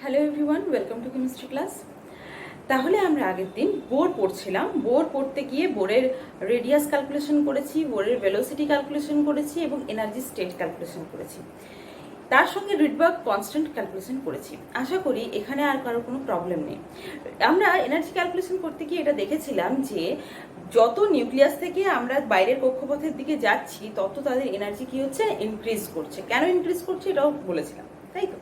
Hello everyone, welcome to chemistry class. তাহলে আমরা আগের দিন বোর পড়ছিলাম। বোর পড়তে গিয়ে বোরের রেডিয়াস ক্যালকুলেশন করেছি, বোরের ভেলোসিটি ক্যালকুলেশন করেছি এবং এনার্জি স্টেট ক্যালকুলেশন করেছি। তার সঙ্গে রিডবার্গ কনস্ট্যান্ট ক্যালকুলেশন করেছি। আশা করি এখানে আর কারোর কোনো প্রবলেম নেই। আমরা এনার্জি ক্যালকুলেশন করতে গিয়ে এটা দেখেছিলাম যে যত নিউক্লিয়াস থেকে আমরা বাইরের কক্ষপথের দিকে যাচ্ছি তত তাদের এনার্জি কি হচ্ছে, ইনক্রিজ করছে। কেন ইনক্রিজ করছে এটাও বলেছিলাম, তাই তো?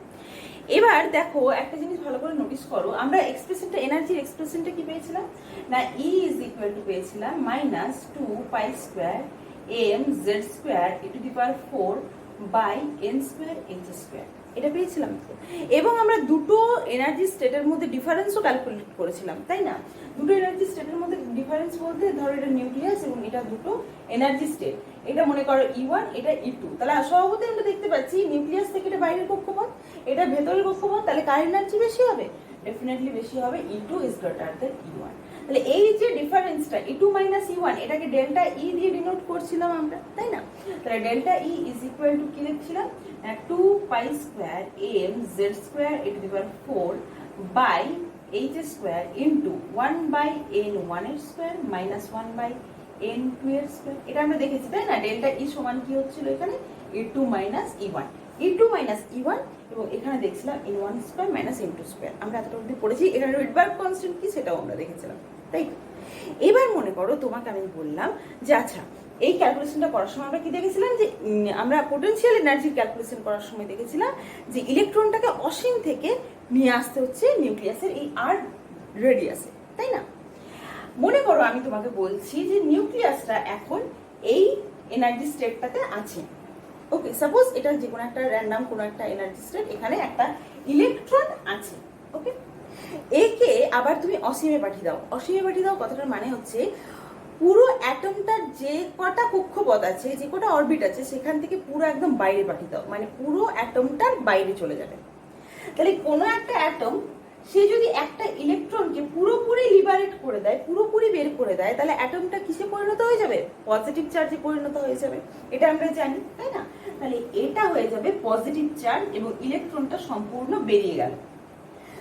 এবার দেখো একটা জিনিস ভালো করে নোটিস করো, আমরা এক্সপ্রেশনটা এনার্জির এক্সপ্রেশনটা কি পেয়েছিলাম না, E ইজ ইকুয়াল টু পেয়েছিলাম -2π² mz² e⁴ by n² h²। এটা পেয়েছিলাম তো। এবং আমরা দুটো এনার্জি স্টেটের মধ্যে ডিফারেন্সও ক্যালকুলেট করেছিলাম, তাই না? দুটো এনার্জি স্টেটের মধ্যে ডিফারেন্স বলতে ধরো এটা নিউক্লিয়াস এবং এটা দুটো এনার্জি স্টেট। এটা মনে করো E1, এটা E2। তাহলে স্বভাবতই আমরা দেখতে পাচ্ছি নিউক্লিয়াস থেকে এটা বাইরের কক্ষপথ, এটা ভেতরের কক্ষপথ, তাহলে কার এনার্জি বেশি হবে? ডেফিনেটলি বেশি হবে E2 is greater than E1। তাহলে এই যে ডিফারেন্সটা E2 মাইনাস E1, এটাকে ডেল্টা E দিয়ে ডিনোট করছিলাম আমরা, তাই না? তাহলে delta E is equal two কি লিখছিলাম, 2π² mz² e⁴ by h² into 1/n1² minus 1/n2²। এটা আমরা দেখেছি, তাই না? ডেল্টা E সমান কি হচ্ছিল এখানে, E2 minus E1, E2 minus E1, এবং এখানে দেখছিলাম n1² মাইনাস n2²। আমরা এতটা অবধি পড়েছি। এখানে রিডবার্গ কনস্ট্যান্ট কি সেটাও আমরা দেখেছিলাম, তাই তো? এবার মনে করো তোমাকে আমি বললাম যে আচ্ছা এই ক্যালকুলেশনটা করার সময় আমরা কি দেখেছিলাম, যে আমরা পোটেনশিয়াল এনার্জির ক্যালকুলেশন করার সময় দেখেছিলাম যে ইলেকট্রনটাকে অসীম থেকে নিয়ে আসতে হচ্ছে নিউক্লিয়াসের এই আর রেডিয়াসে, তাই না? মনে করো আমি তোমাকে বলছি যে নিউক্লিয়াসটা এখন এই এনার্জি স্টেটটাতে আছে। ওকে, সাপোজ এটা যে কোনো একটা র্যান্ডম কোনো একটা এনার্জি স্টেট, এখানে একটা ইলেকট্রন আছে। ওকে, একে আবার তুমি অসীমে পাঠিয়ে দাও। অসীমে পাঠিয়ে দাও কথাটার মানে হচ্ছে পুরো অ্যাটমটার যে কটা কক্ষপথ আছে, যে কটা অরবিট আছে, সেখান থেকে পুরো একদম বাইরে পাঠিয়ে দাও, মানে পুরো অ্যাটমটার বাইরে চলে যাবে। তাহলে কোনো একটা অ্যাটম সে যদি একটা ইলেকট্রনকে পুরোপুরি লিবারেট করে দেয়, পুরোপুরি বের করে দেয়, তাহলে অ্যাটমটা কিসে পরিণত হয়ে যাবে? পজিটিভ চার্জে পরিণত হয়ে যাবে। এটা আমরা জানি, তাই না? তাহলে এটা হয়ে যাবে পজিটিভ চার্জ এবং ইলেকট্রনটা সম্পূর্ণ বেরিয়ে গেল।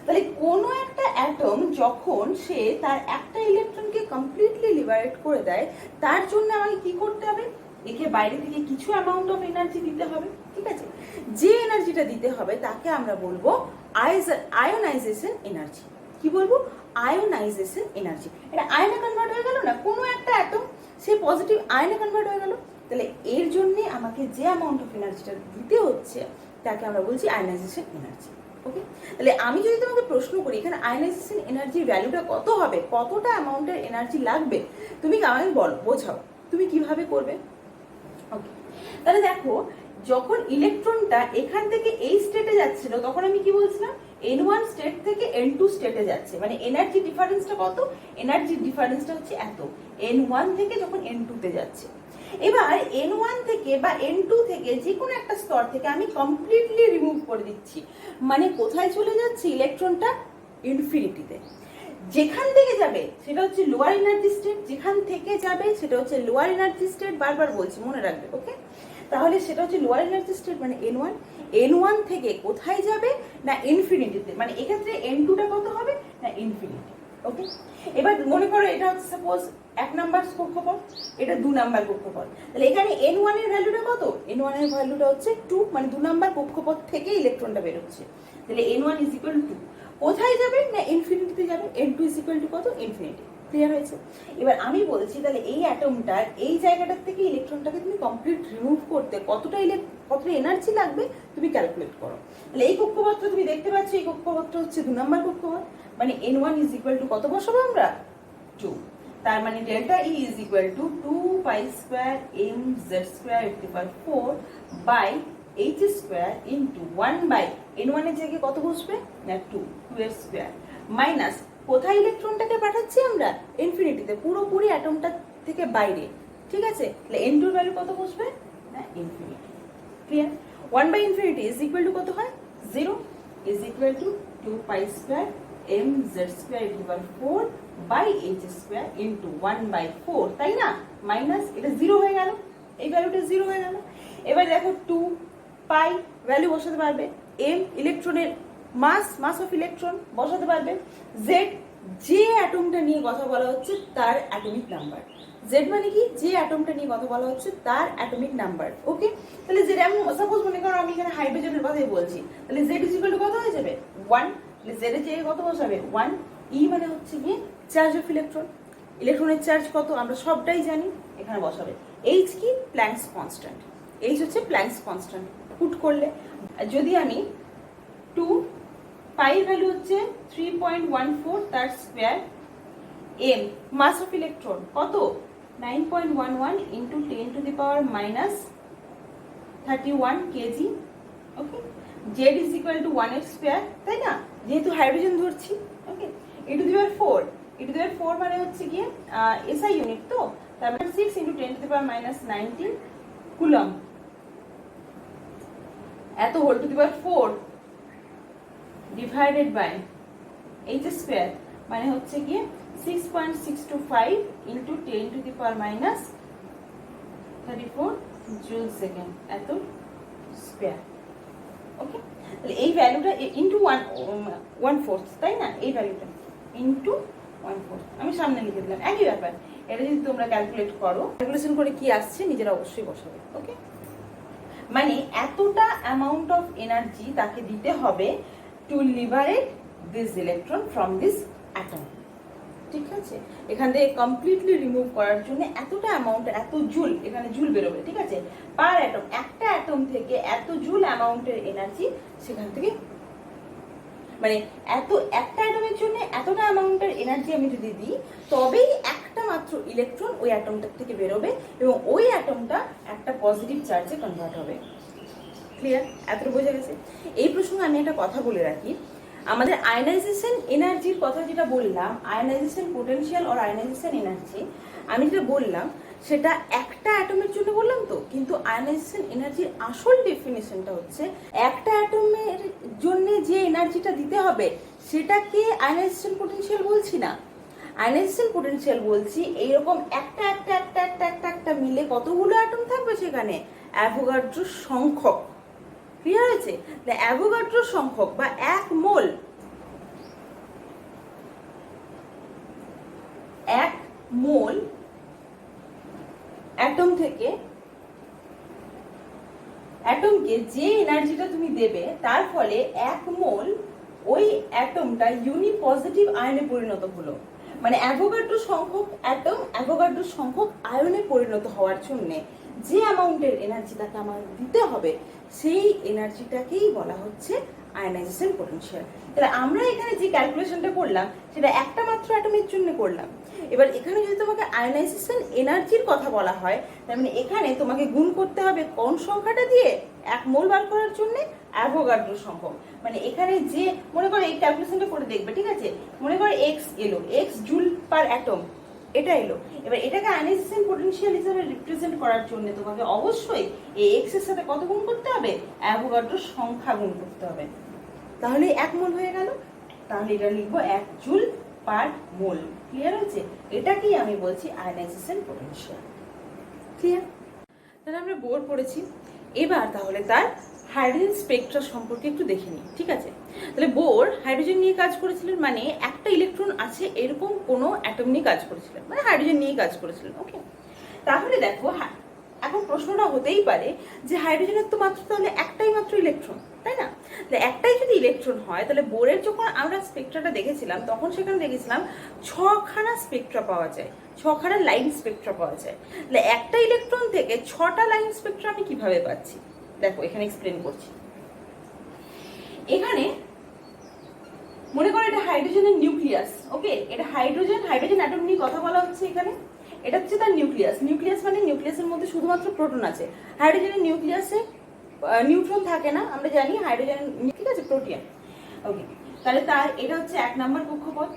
তাহলে কোনো একটা অ্যাটম যখন সে তার একটা ইলেকট্রনকে কমপ্লিটলি লিবারেট করে দেয়, তার জন্য আমাকে কি করতে হবে? একে বাইরে থেকে কিছু অ্যামাউন্ট অফ এনার্জি দিতে হবে, ঠিক আছে? যে এনার্জিটা দিতে হবে তাকে আমরা বলবো আয়োনাইজেশন এনার্জি। কি বলবো? Ionisation energy. এটা আয়নে কনভার্ট হয়ে গেল না, কোনো একটা অ্যাটম সে পজিটিভ আয়নে কনভার্ট হয়ে গেল। তাহলে এর জন্য আমাকে যে অ্যামাউন্ট অফ এনার্জিটা দিতে হচ্ছে তাকে আমরা বলছি আয়োনাইজেশন এনার্জি। ওকে, তাহলে আমি যদি তোমাকে প্রশ্ন করি এখানে আয়োনাইজেশন এনার্জির ভ্যালুটা কত হবে, কতটা অ্যামাউন্টের এনার্জি লাগবে, তুমি আমাকে বলো, বোঝাও তুমি কিভাবে করবে। ওকে, তাহলে দেখো যখন ইলেকট্রনটা এখান থেকে এই স্টেটে যাচ্ছিল তখন আমি কি বলছিলাম, n1 স্টেট থেকে n2 স্টেটে যাচ্ছে, মানে এনার্জি ডিফারেন্সটা কত? এনার্জি ডিফারেন্সটা হচ্ছে এত, n1 থেকে যখন n2 তে যাচ্ছে। এবার n1 থেকে বা n2 থেকে যে কোনো একটা স্তর থেকে আমি কমপ্লিটলি রিমুভ করে দিচ্ছি, মানে কোথায় চলে যাচ্ছে ইলেকট্রনটা? ইনফিনিটিতে। যেখান থেকে যাবে সেটা হচ্ছে লোয়ার এনার্জি স্টেট, যেখান থেকে যাবে সেটা হচ্ছে লোয়ার এনার্জি স্টেট, বারবার বলছি মনে রাখবে। ওকে, তাহলে সেটা হচ্ছে লোয়ার এনার্জি স্টেট মানে n1। n1 থেকে কোথায় যাবে না ইনফিনিটিতে, মানে এক্ষেত্রে n2টা কত হবে না ইনফিনিটি। ওকে, এবার মনে করো এটা হচ্ছে সাপোজ 1 নাম্বার কক্ষপথ, এটা 2 নাম্বার কক্ষপথ। তাহলে এখানে n1 এর ভ্যালুটা কত? n1 এর ভ্যালুটা হচ্ছে 2, মানে 2 নাম্বার কক্ষপথ থেকে ইলেকট্রনটা বের হচ্ছে। তাহলে n1 ইজ ইকুয়াল টু 2। কোথায় যাবে না ইনফিনিটিতে যাবে, n2 ইজ ইকুয়াল টু কত? ইনফিনিটি। ক্লিয়ার হয়েছে? এবার আমি বলছি তাহলে এই অ্যাটমটার এই জায়গাটার থেকে ইলেকট্রনটাকে তুমি কমপ্লিট রিমুভ করতে কতটা এনার্জি লাগবে তুমি ক্যালকুলেট করো। তাহলে এই কক্ষপথটা তুমি দেখতে পাচ্ছ, এই কক্ষপথটা হচ্ছে 2 নাম্বার কক্ষপথ, মানে n1 ইজ ইকুয়াল টু কত বসাবো আমরা? 2। তার মানে delta E is equal to 2π² mz² e⁴ by h² into 1/n1 এর জায়গায় কত বসবে না 2 এর স্কয়ার, মাইনাস কোথায় ইলেকট্রনটাকে পাঠাচ্ছি আমরা? ইনফিনিটিতে, পুরোপুরি অ্যাটমটা থেকে বাইরে, ঠিক আছে? তাহলে n2 এর ভ্যালু কত বসবে না infinity. Clear? 1/infinity is equal to কত হয়? 0 is equal to 2π² mz² e⁴ by h² into 1/4, তাই না? মাইনাস এটা 0 হয়ে গেল, এই ভ্যালুটা 0 হয়ে গেল। এবার দেখো 2 পাই ভ্যালু বসাতে পারবে, m ইলেকট্রনের মাস অফ ইলেকট্রন বসাতে পারবে। জেড, যে অ্যাটমটা নিয়ে কথা বলা হচ্ছে তার অ্যাটমিক নাম্বার। জেড মানে কি, যে অ্যাটমটা নিয়ে কথা বলা হচ্ছে তার অ্যাটমিক নাম্বার। ওকে, তাহলে জেড, আমি সাপোজ মনে করো আমি এখানে হাইড্রোজেনের কথাই বলছি, তাহলে জেড ইজ ইকুয়াল টু কত হয়ে যাবে 1, তাহলে জেড এর জায়গায় কত বসাবে 1। ই মানে হচ্ছে গিয়ে চার্জ অফ ইলেকট্রন, ইলেকট্রনের চার্জ কত আমরা সবটাই জানি, এখানে বসাবে। এইচ কি, প্ল্যাঙ্কস কনস্ট্যান্ট, এইচ হচ্ছে প্ল্যাঙ্কস কনস্ট্যান্ট। পুট করলে যদি আমি 2 পাই ভ্যালু হচ্ছে 3.14 তার square, M mass of electron কত 9.11 into 10 to the power minus 31 KG. Okay, Z is equal to 1 এর স্কোয়ার, তাই না, যেহেতু হাইড্রোজেন ধরছি। ওকে, ই two the power 4, E two the power 4 মানে হচ্ছে গিয়ে এসআই ইউনিট, তো তারপর 6 into 10 to the power minus 19 coulomb, এত whole to the power 4 divided by h square মানে হচ্ছে গিয়ে 6.625 into 10 to the power minus 34 joule second, এত স্কোয়ার। ওকে, তাহলে এই ভ্যালুটা ইন্টু 1/4, তাই না, এই ভ্যালুটা ইন্টু 1/4 আমি সামনে লিখে দিলাম, একই ব্যাপার। এটা যদি তোমরা ক্যালকুলেট করো, ক্যালকুলেশন করে কি আসছে নিজেরা অবশ্যই বসাবে। ওকে, মানে এতটা অ্যামাউন্ট অফ এনার্জি তাকে দিতে হবে two liberate this electron from this atom. ঠিক আছে, এখান থেকে কমপ্লিটলি রিমুভ করার জন্য এতটা অ্যামাউন্ট, এত জুল, এখানে জুল বেরোবে। ঠিক আছে, পার অ্যাটম, একটা অ্যাটম থেকে এত জুল অ্যামাউন্টের এনার্জি সেখান থেকে, মানে একটা অ্যাটমের জন্য এতটা অ্যামাউন্টের এনার্জি আমি যদি দিই তবেই একটা মাত্র ইলেকট্রন ওই অ্যাটমটার থেকে বেরোবে এবং ওই অ্যাটমটা একটা পজিটিভ চার্জে কনভার্ট হবে। ক্লিয়ার, এতটা বোঝা গেছে? এই প্রসঙ্গে আমি একটা কথা বলে রাখি, আমাদের আয়নাইজেশন এনার্জির কথা যেটা বললাম, আয়নাইজেশন পোটেনশিয়াল আর আয়নাইজেশন এনার্জি, আমি যেটা বললাম সেটা একটা অ্যাটমের জন্য বললাম তো, কিন্তু আয়নাইজেশন এনার্জির আসল ডেফিনেশনটা হচ্ছে একটা অ্যাটমের জন্য যে এনার্জিটা দিতে হবে সেটাকে আয়নাইজেশন পোটেনশিয়াল বলছি না, আয়নাইজেশন পোটেনশিয়াল বলছি এইরকম একটা একটা একটা একটা একটা একটা মিলে কতগুলো অ্যাটম থাকবে সেখানে, অ্যাভোগাড্রো সংখ্যক। ক্লিয়ার হয়েছে? অ্যাভোগাড্রো সংখ্যক বা 1 মোল, 1 মোল অ্যাটম থেকে অ্যাটমকে যে এনার্জিটা তুমি দেবে তার ফলে 1 মোল ওই অ্যাটমটা ইউনিপজিটিভ আয়নে পরিণত হলো। মানে অ্যাভোগাড্রো সংখ্যক অ্যাটম অ্যাভোগাড্রো সংখ্যক আয়নে পরিণত হওয়ার জন্য যে অ্যামাউন্টের এনার্জি তাকে আমাদের দিতে হবে সেই এনার্জিটাকেই বলা হচ্ছে আয়নাইজেশন পোটেনশিয়াল। তাহলে আমরা এখানে যে ক্যালকুলেশনটা করলাম সেটা একটা মাত্র অ্যাটমের জন্য করলাম। এবার এখানে যদি তোমাকে আয়নাইজেশন এনার্জির কথা বলা হয় তার মানে এখানে তোমাকে গুণ করতে হবে কোন সংখ্যাটা দিয়ে, 1 মোল বার করার জন্য অ্যাভোগাড্রো সংখ্যক। মানে এখানে যে মনে করো এই ক্যালকুলেশনটা করে দেখবে, ঠিক আছে, মনে করো এক্স এলো, এক্স জুল পার অ্যাটম এটা এলো। এবার এটাকে আয়নাইজেশন পোটেনশিয়াল হিসেবে রিপ্রেজেন্ট করার জন্য তোমাকে অবশ্যই এই এক্স এর সাথে কত গুণ করতে হবে, অ্যাভোগাড্রো সংখ্যা গুণ করতে হবে, তাহলে 1 মোল হয়ে গেল। তাহলে এটা লিখবো 1 জুল পার মোল। ক্লিয়ার হয়েছে? এটাকেই আমি বলছি আয়নাইজেশন পোটেনশিয়াল। ক্লিয়ার? তাহলে আমরা বোর পড়েছি, এবার তাহলে তার হাইড্রোজেন স্পেকট্রা সম্পর্কে একটু দেখে নিই। ঠিক আছে, তাহলে বোর হাইড্রোজেন নিয়ে কাজ করেছিলেন, মানে একটা ইলেকট্রন আছে এরকম কোনো অ্যাটম নিয়ে কাজ করেছিলেন, মানে হাইড্রোজেন নিয়ে কাজ করেছিলেন। ওকে, তাহলে দেখো এখন প্রশ্নটা হতেই পারে যে হাইড্রোজেনের তো মাত্র তাহলে একটাই মাত্র ইলেকট্রন, তাই না? তাহলে একটাই যদি ইলেকট্রন হয় তাহলে বোরের যখন আমরা স্পেকট্রাটা দেখেছিলাম তখন সেখানে দেখেছিলাম 6খানা স্পেকট্রা পাওয়া যায়, 6খানা লাইন স্পেকট্রা পাওয়া যায়। তাহলে একটা ইলেকট্রন থেকে 6টা লাইন স্পেকট্রা আমি কিভাবে পাচ্ছি দেখো এখানে এক্সপ্লেন করছি। এখানে মনে করো এটা হাইড্রোজেনের নিউক্লিয়াস। ওকে, এটা হাইড্রোজেন অ্যাটম নিয়ে কথা বলা হচ্ছে এখানে। এটা হচ্ছে তার নিউক্লিয়াস। নিউক্লিয়াস মানে নিউক্লিয়াসের মধ্যে শুধুমাত্র প্রোটন আছে। হাইড্রোজেনের নিউক্লিয়াসে নিউট্রন থাকে না, আমরা জানি। হাইড্রোজেন, ঠিক আছে, প্রোটিয়াম। ওকে, তাহলে তার এটা হচ্ছে 1 নম্বর কক্ষপথ।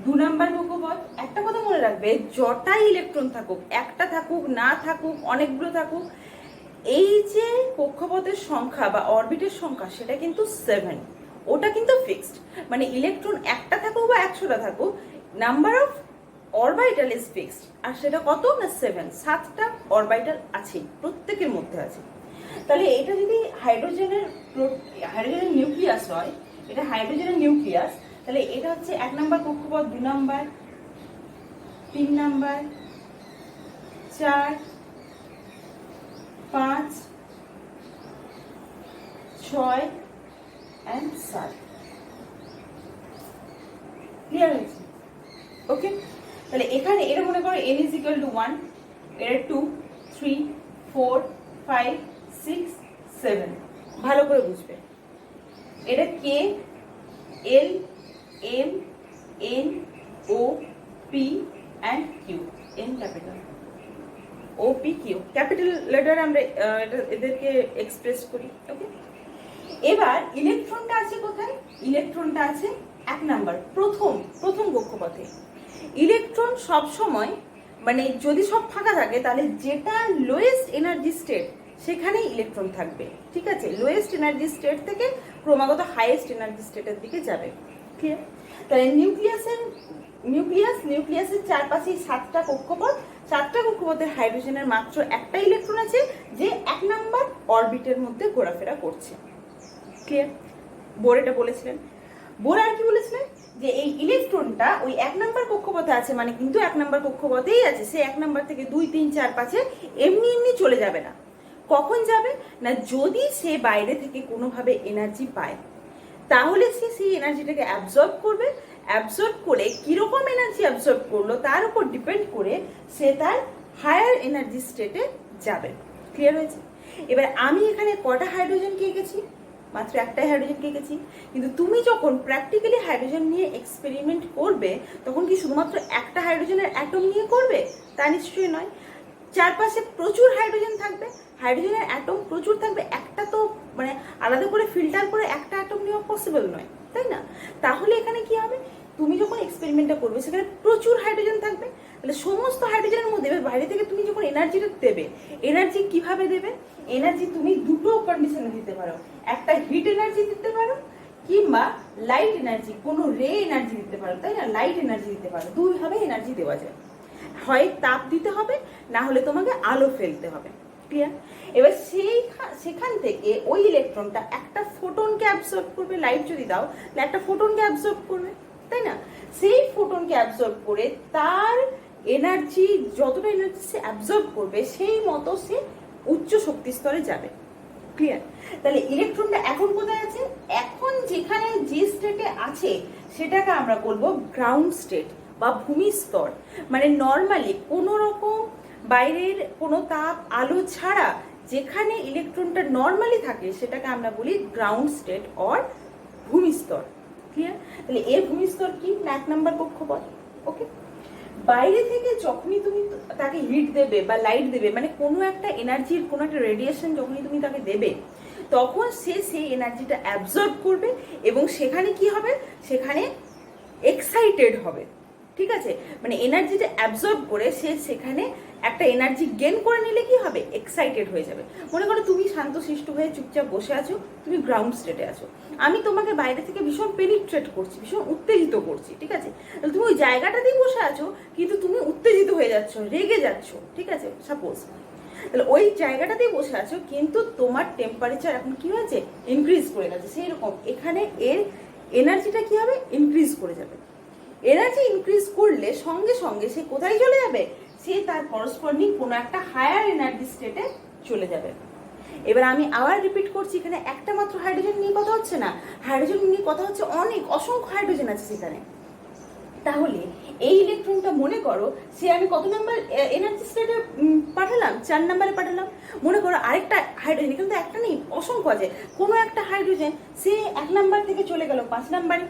2 নম্বর কক্ষপথ, একটা কথা মনে রাখবে, যটাই ইলেকট্রন থাকুক, একটা থাকুক না থাকুক অনেকগুলো থাকুক, এই যে কক্ষপথের সংখ্যা বা অরবিটের সংখ্যা সেটা কিন্তু 7, ওটা কিন্তু ফিক্সড। মানে ইলেকট্রন একটা থাকুক বা 100টা থাকুক, number of orbital is fixed. আর সেটা কত না 7, 7টা অরবিটাল আছে, প্রত্যেকের মধ্যে আছে। তাহলে এটা যদি হাইড্রোজেনের নিউক্লিয়াস হয়, এটা হাইড্রোজেনের নিউক্লিয়াস। তাহলে এটা হচ্ছে 1 নাম্বার কক্ষপথ, 2 নাম্বার, 3 নাম্বার, 4, 5, 6 and 7। ক্লিয়ার হয়েছে? ওকে, তাহলে এখানে এটা মনে করো n is equal to 1, এটা 2, 3, 4, 5, 6, 7। ভালো করে বুঝবে, এটা K, L, M, N, O, P and Q, N capital, O, P, Q capital letter আমরা এদেরকে এক্সপ্রেস করি। ওকে, এবার ইলেকট্রনটা আছে কোথায়? ইলেকট্রনটা আছে 1 নাম্বার, প্রথম কক্ষপথে। ইলেকট্রন সব সময় মানে যদি সব ফাঁকা থাকে তাহলে যেটা লোয়েস্ট এনার্জি স্টেট সেখানেই ইলেকট্রন থাকবে। ঠিক আছে, লোয়েস্ট এনার্জি স্টেট থেকে ক্রমাগত হাইয়েস্ট এনার্জি স্টেটের দিকে যাবে। ক্লিয়ার? তাহলে নিউক্লিয়াসের চারপাশেই 7টা কক্ষপথ, 7টা কক্ষপথের হাইড্রোজেনের মাত্র একটা ইলেকট্রন আছে যে 1 নাম্বার অরবিটের মধ্যে ঘোরাফেরা করছে। ক্লিয়ার? বোর এটা বলেছিলেন। বোর আর কি বলেছিলেন যে এই ইলেকট্রনটা ওই 1 নাম্বার কক্ষপথে আছে, মানে কিন্তু 1 নাম্বার কক্ষপথেই আছে, সে 1 নাম্বার থেকে 2, 3, 4, 5 এমনি চলে যাবে না। কখন যাবে না, যদি সে বাইরে থেকে কোনোভাবে এনার্জি পায় তাহলে সে সেই এনার্জিটাকে অ্যাবজর্ব করবে। অ্যাবজর্ব করে কিরকম এনার্জি অ্যাবজর্ব করলো তার উপর ডিপেন্ড করে সে তার হায়ার এনার্জি স্টেটে যাবে। ক্লিয়ার হয়েছে? এবার আমি এখানে কটা হাইড্রোজেন কে গেছি? মাত্র একটাই হাইড্রোজেন কে গেছি। কিন্তু তুমি যখন প্র্যাকটিক্যালি হাইড্রোজেন নিয়ে এক্সপেরিমেন্ট করবে তখন কি শুধুমাত্র একটা হাইড্রোজেনের অ্যাটম নিয়ে করবে? তা নিশ্চয়ই নয়। চারপাশে প্রচুর হাইড্রোজেন থাকবে, হাইড্রোজেনের অ্যাটম প্রচুর থাকবে, একটা তো মানে আলাদা করে ফিল্টার করে একটা অ্যাটম নেওয়া পসিবল নয়, তাই না? তাহলে এখানে কি হবে, তুমি যখন এক্সপেরিমেন্টটা করবে সেখানে প্রচুর হাইড্রোজেন থাকবে। তাহলে সমস্ত হাইড্রোজেনের মধ্যে বাইরে থেকে তুমি যখন এনার্জিটা দেবে, এনার্জি কিভাবে দেবে? এনার্জি তুমি দুটো কন্ডিশনে দিতে পারো, একটা হিট এনার্জি দিতে পারো কিংবা লাইট এনার্জি, কোনো রে এনার্জি দিতে পারো, তাই না? লাইট এনার্জি দিতে পারো, দুইভাবে এনার্জি দেওয়া যায়। হয় তাপ দিতে হবে, না হলে তোমাকে আলো ফেলতে হবে। ক্লিয়ার? এবার সেখান থেকে ওই ইলেকট্রনটা একটা ফোটনকে অ্যাবজর্ব করবে। লাইট যদি দাও তাহলে একটা ফোটনকে অ্যাবজর্ব করবে, তাই না? সেই ফোটনকে অ্যাবজর্ব করে তার এনার্জি, যতটা এনার্জি সে অ্যাবজর্ব করবে সেই মতো সে উচ্চ শক্তি স্তরে যাবে। ক্লিয়ার? তাহলে ইলেকট্রনটা এখন কোথায় আছে? এখন যেখানে যে স্টেটে আছে সেটাকে আমরা বলবো গ্রাউন্ড স্টেট বা ভূমি স্তর। মানে নর্মালি কোনো রকম বাইরের কোনো তাপ আলো ছাড়া যেখানে ইলেকট্রনটা নর্মালি থাকে সেটাকে আমরা বলি গ্রাউন্ড স্টেট অর ভূমি স্তর। ক্লিয়ার? তাহলে এর ভূমি স্তর কি? 1 নাম্বার কক্ষপথ। ওকে, বাইরে থেকে যখনই তুমি তাকে হিট দেবে বা লাইট দেবে, মানে কোনো একটা এনার্জির কোনো একটা রেডিয়েশন যখনই তুমি তাকে দেবে তখন সে সেই এনার্জিটা অ্যাবজর্ব করবে এবং সেখানে কি হবে, সেখানে এক্সাইটেড হবে। ঠিক আছে, মানে এনার্জিটা অ্যাবজর্ব করে সে সেখানে একটা এনার্জি গেন করে নিলে কি হবে, এক্সাইটেড হয়ে যাবে। মনে করো তুমি শান্তশিষ্ট হয়ে চুপচাপ বসে আছো, তুমি গ্রাউন্ড স্টেটে আছো, আমি তোমাকে বাইরে থেকে ভীষণ পেনিট্রেট করছি, ভীষণ উত্তেজিত করছি। ঠিক আছে, তাহলে তুমি ওই জায়গাটাতেই বসে আছো কিন্তু তুমি উত্তেজিত হয়ে যাচ্ছ, রেগে যাচ্ছ। ঠিক আছে, সাপোজ তাহলে ওই জায়গাটাতেই বসে আছো কিন্তু তোমার টেম্পারেচার এখন কি হয়েছে, ইনক্রিজ করে গেছে। সেই রকম এখানে এর এনার্জিটা কি হবে, ইনক্রিজ করে যাবে। এনার্জি ইনক্রিজ করলে সঙ্গে সঙ্গে সে কোথায় চলে যাবে, সে তার করসপন্ডিং কোনো একটা হায়ার এনার্জি স্টেটে চলে যাবে। এবার আমি আবার রিপিট করছি, এখানে একটা মাত্র হাইড্রোজেন নিয়ে কথা হচ্ছে না, হাইড্রোজেন নিয়ে কথা হচ্ছে অনেক, অসংখ্য হাইড্রোজেন আছে সেখানে। তাহলে এই ইলেকট্রনটা মনে করো সে আমি কত নাম্বার এনার্জি স্টেটে পাঠালাম, 4 নাম্বারে পাঠালাম। মনে করো আরেকটা হাইড্রোজেন, এখানে তো একটা নেই, অসংখ্য আছে, কোনো একটা হাইড্রোজেন সে 1 নাম্বার থেকে চলে গেল 5 নাম্বারে।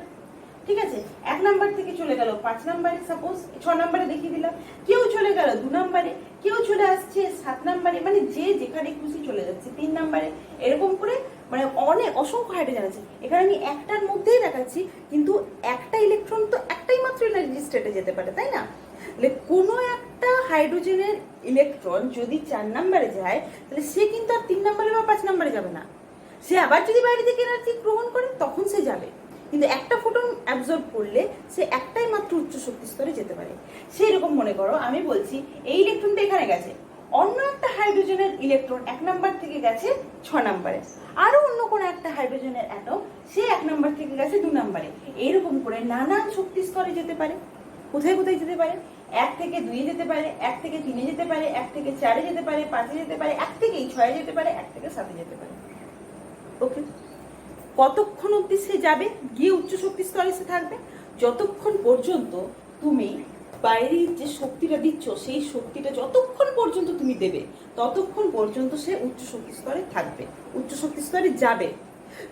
ঠিক আছে, 1 নাম্বার থেকে চলে গেল 5 নাম্বারে, সাপোজ 6 নাম্বারে দেখিয়ে দিলাম। কেউ চলে গেল 2 নাম্বারে, কেউ চলে আসছে 7 নাম্বারে, মানে যে যেখানে খুশি চলে যাচ্ছে 3 নাম্বারে। এরকম করে মানে অনেক অসংখ্য হাইড্রোজেন আছে। এখানে আমি একটার মধ্যেই দেখাচ্ছি, কিন্তু একটা ইলেকট্রন তো একটাই মাত্র এনার্জি স্টেটে যেতে পারে, তাই না? তাহলে কোনো একটা হাইড্রোজেনের ইলেকট্রন যদি 4 নাম্বারে যায় তাহলে সে কিন্তু আর 3 নাম্বারে বা 5 নাম্বারে যাবে না। সে আবার যদি বাইরে থেকে এনার্জি গ্রহণ করে তখন সে যাবে, কিন্তু একটা ফোটন অ্যাবজর্ব করলে সে একটাই মাত্র উচ্চ শক্তি স্তরে যেতে পারে। সেই রকম মনে করো আমি বলছি এই ইলেকট্রনটা এখানে গেছে, অন্য একটা হাইড্রোজেনের ইলেকট্রন 1 নাম্বার থেকে গেছে 6 নম্বরে, আরো অন্য কোন একটা হাইড্রোজেনের অ্যাটম সে 1 নাম্বার থেকে গেছে 2 নম্বরে। এইরকম করে নানান শক্তি স্তরে যেতে পারে। কোথায় কোথায় যেতে পারে? 1 থেকে 2 যেতে পারে, 1 থেকে 3 যেতে পারে, 1 থেকে 4 যেতে পারে, 5 যেতে পারে, 1 থেকে 6 যেতে পারে, 1 থেকে 7 যেতে পারে। ওকে, কতক্ষণ অবধি সে যাবে, গিয়ে উচ্চ শক্তি স্তরে সে থাকবে? যতক্ষণ পর্যন্ত তুমি বাইরের যে শক্তিটা দিচ্ছ সেই শক্তিটা যতক্ষণ পর্যন্ত তুমি দেবে ততক্ষণ পর্যন্ত সে উচ্চ শক্তি স্তরে থাকবে, উচ্চ শক্তি স্তরে যাবে।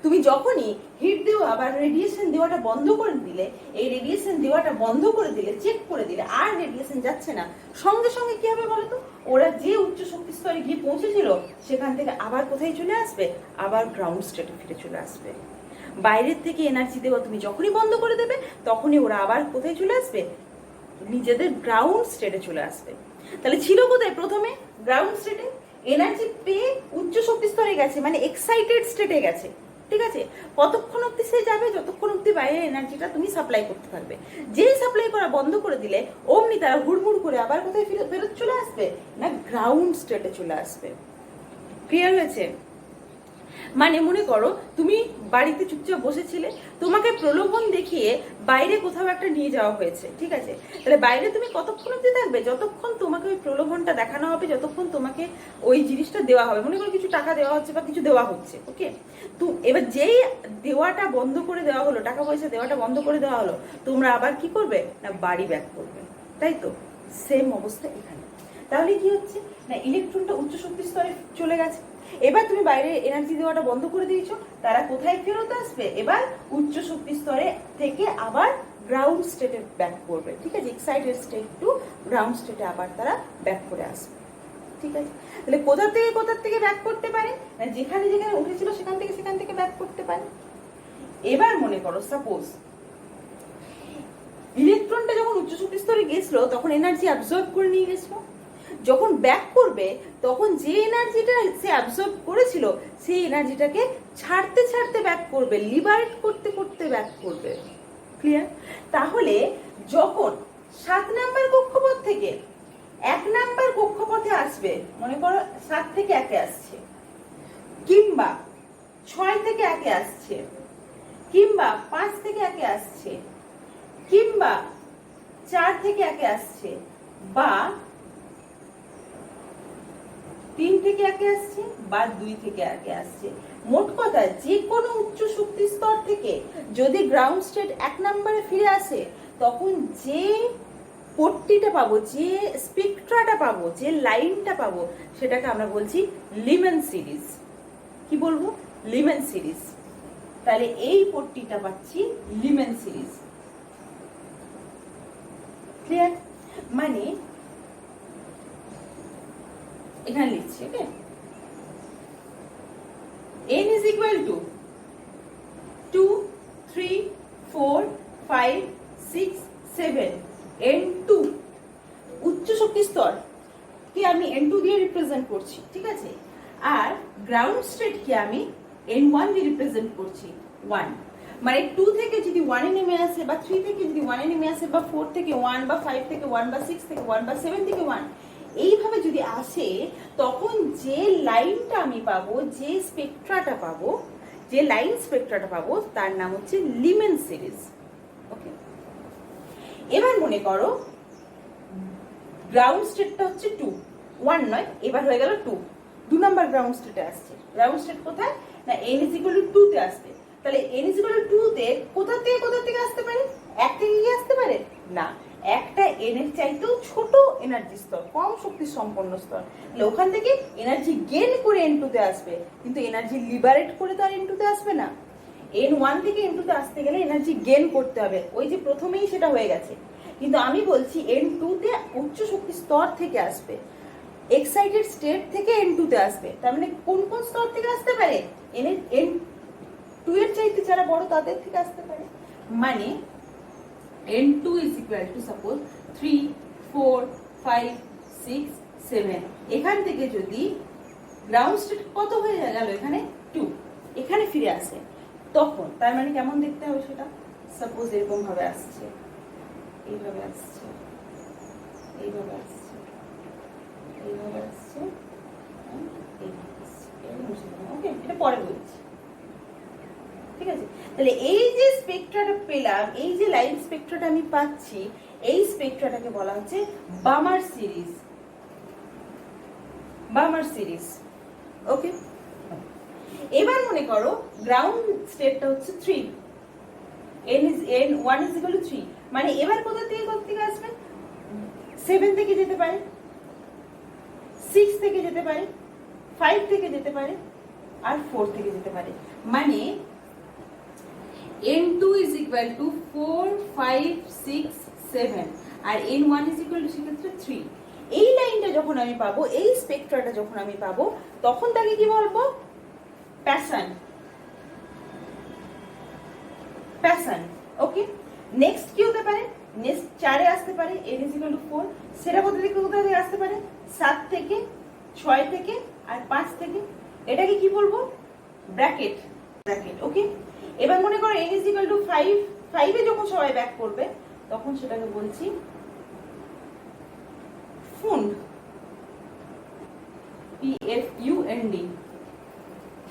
তুমি যখনই হিট দেওয়া বা রেডিয়েশন দেওয়াটা বন্ধ করে দিলে, এই রেডিয়েশন দেওয়াটা বন্ধ করে দিলে, চেক করে দিলে আর রেডিয়েশন যাচ্ছে না, সঙ্গে সঙ্গে কি হবে বলতো? ওরা যে উচ্চ শক্তি স্তরে গিয়ে পৌঁছেছিল সেখান থেকে আবার কোথায় চলে আসবে? আবার গ্রাউন্ড স্টেটে ফিরে চলে আসবে। বাইরের থেকে এনার্জি দেওয়া তুমি যখনই বন্ধ করে দেবে তখনই ওরা আবার কোথায় চলে আসবে? নিজেদের গ্রাউন্ড স্টেটে চলে আসবে। তাহলে ছিল কোথায় প্রথমে? গ্রাউন্ড স্টেটে। এনার্জি পেয়ে উচ্চ শক্তি স্তরে গেছে, মানে এক্সাইটেড স্টেটে গেছে। ঠিক আছে, কতক্ষণ অব্দি সে যাবে? যতক্ষণ অব্দি বাইরের এনার্জিটা তুমি সাপ্লাই করতে পারবে। যেই সাপ্লাই করা বন্ধ করে দিলে অমনি তারা হুড়মুড় করে আবার কোথায় ফেরত চলে আসবে? না, গ্রাউন্ড স্টেটে চলে আসবে। ক্লিয়ার হয়েছে? মানে মনে করো তুমি বাড়িতে চুপচাপ বসেছিলে, তোমাকে প্রলোভন দেখিয়ে বাইরে কোথাও একটা নিয়ে যাওয়া হয়েছে। ঠিক আছে, তাহলে বাইরে তুমি কতক্ষণ অব্দি থাকবে? যতক্ষণ তোমাকে ওই প্রলোভনটা দেখানো হবে, যতক্ষণ তোমাকে ওই জিনিসটা দেওয়া হবে। মনে করো কিছু টাকা দেওয়া হচ্ছে বা কিছু দেওয়া হচ্ছে। ওকে, তো এবার যেই দেওয়াটা বন্ধ করে দেওয়া হলো, টাকা পয়সা দেওয়াটা বন্ধ করে দেওয়া হলো, তোমরা আবার কি করবে? না, বাড়ি ব্যাক করবে। তাই তো, সেম অবস্থা এখানে। তাহলে কি হচ্ছে? না, ইলেকট্রনটা উচ্চ শক্তি স্তরে চলে গেছে। এবার তুমি বাইরে এনার্জি দেওয়াটা বন্ধ করে দিয়েছো, তারা কোথায় ফেরত আসবে? এবার উচ্চ শক্তি স্তরে থেকে আবার গ্রাউন্ড স্টেটে ব্যাক করবে। ঠিক আছে, এক্সাইটেড স্টেট টু গ্রাউন্ড স্টেটে আবার তারা ব্যাক করে আসবে। ঠিক আছে, তাহলে কোথা থেকে ব্যাক করতে পারে? যেখানে যেখানে উঠেছিল সেখান থেকে ব্যাক করতে পারে। এবার মনে করো সাপোজ ইলেকট্রনটা যখন উচ্চ শক্তি স্তরে গেছিল তখন এনার্জি অ্যাবজর্ব করে নিয়ে গেছিল। যখন ব্যাক করবে তখন যে এনার্জিটা সে অ্যাবজর্ব করেছিল সেই এনার্জিটাকে ছাড়তে ছাড়তে ব্যাক করবে, লিবারেট করতে করতে ব্যাক করবে। ক্লিয়ার? তাহলে যখন 7 নাম্বার কক্ষপথ থেকে 1 নাম্বার কক্ষপথে আসবে, মনে করো 7 থেকে 1-এ আসছে, কিংবা 6 থেকে 1-এ আসছে, কিংবা 5 থেকে 1-এ আসছে, কিংবা 4 থেকে 1-এ আসছে, বা 3 থেকে 1-এ আসছে, বা 2 থেকে 1-এ আসছে। মোট কথা যে কোনো উচ্চ শক্তি স্তর থেকে যদি গ্রাউন্ড স্টেট 1 নম্বরে ফিরে আসে তখন যে পট্টিটা পাবো, যে স্পেকট্রাটা পাবো, যে লাইনটা পাবো সেটাকে আমরা বলছি লিমেন সিরিজ। কি বলবো? লিমেন সিরিজ। তাহলে এই পট্টিটা পাচ্ছি লিমেন সিরিজ। ক্লিয়ার? মানে এখানে লিখছি, ওকে, n is equal to 2, 3, 4, 5, 6, 7, n2 উচ্চ শক্তি স্তর কে আমি n2 দিয়ে রিপ্রেজেন্ট করছি। ঠিক আছে, আর গ্রাউন্ড স্টেট কে আমি n1 দিয়ে রিপ্রেজেন্ট করছি 1। মানে 2 থেকে যদি 1 এ নেমে আসে, বা 3 থেকে যদি 1 এ নেমে আসে, বা 4 থেকে 1, বা 5 থেকে 1, বা 6 থেকে 1, বা 7 থেকে 1, এইভাবে যদি আসে তখন যে লাইনটা আমি পাবো, যে স্পেকট্রাটা পাবো, যে লাইন স্পেকট্রাটা পাবো তার নাম হচ্ছে লিমেন সিরিজ। ওকে, এবার মনে করো গ্রাউন্ড স্টেটটা হচ্ছে 2, 1 নয়, এবার হয়ে গেল 2 নাম্বার গ্রাউন্ড স্টেটে আসছে। গ্রাউন্ড স্টেট কোথায়? না, n is equal to 2 তে আসবে। তাহলে n is equal to 2 তে কোথা থেকে আসতে পারে? 1 থেকে কি আসতে পারে? না, একটা n এর চাইতেও ছোট এনার্জি স্তর, কম শক্তি সম্পন্ন স্তর, তাহলে ওখান থেকে এনার্জি গেইন করে n2 তে আসবে, কিন্তু এনার্জি লিবারেট করে তো আর n2 তে আসবে না। n1 থেকে n2 তে আসতে গেলে এনার্জি গেইন করতে হবে, ওই যে প্রথমেই সেটা হয়ে গেছে। কিন্তু আমি বলছি n2 তে উচ্চ শক্তি স্তর থেকে আসবে, এক্সাইটেড স্টেট থেকে n2 তে আসবে। তার মানে কোন কোন স্তর থেকে আসতে পারে? n2 এর চাইতে যারা বড় তাদের থেকে আসতে পারে। মানে n2 is equal to suppose 3, 4, 5, 6, 7, এখান থেকে যদি গ্রাউন্ড স্টেট কত হয়ে গেল এখানে 2, এখানে ফিরে আসে, তখন তার মানে কেমন দেখতে হবে সেটা? সাপোজ এরকম ভাবে আসছে, এইভাবে আসছে, এইভাবে আসছে, এইভাবে আসছে, ওকে, এটা পরে বলছি, ঠিক আছে? তাহলে এই যে স্পেকট্রাটা পেলাম, এই যে লাইন স্পেকট্রাটা আমি পাচ্ছি, এই স্পেকট্রাটাকে বলা হচ্ছে বামার সিরিজ, বামার সিরিজ। ওকে, এবার মনে করো গ্রাউন্ড স্টেটটা হচ্ছে 3, n1 is equal to 3, মানে এবার কোথা থেকে আসবে? 7 থেকে যেতে পারে, 6 থেকে যেতে পারে, 5 থেকে যেতে পারে, আর 4 থেকে যেতে পারে। মানে n2 is equal to 4, 5, 6, 7 R n1 is equal to সেক্ষেত্রে 3। এই লাইনটা যখন আমি পাবো, এই স্পেকট্রাটা যখন আমি পাবো, তখন তাকে কি বলবো? প্যাসান, প্যাসান। ওকে, নেক্সট কি হতে পারে? নেক্সট 4 এ আসতে পারে, n is equal to 4, সেটা কোথা থেকে আসতে পারে? 7 থেকে, 6 থেকে, আর 5 থেকে। এটাকে কি বলবো? Bracket, bracket. ওকে, এবার মনে করো n is equal to 5, 5 এ যখন সবাই ব্যাক করবে তখন সেটাকে বলছি ফুন্ড, PFUND,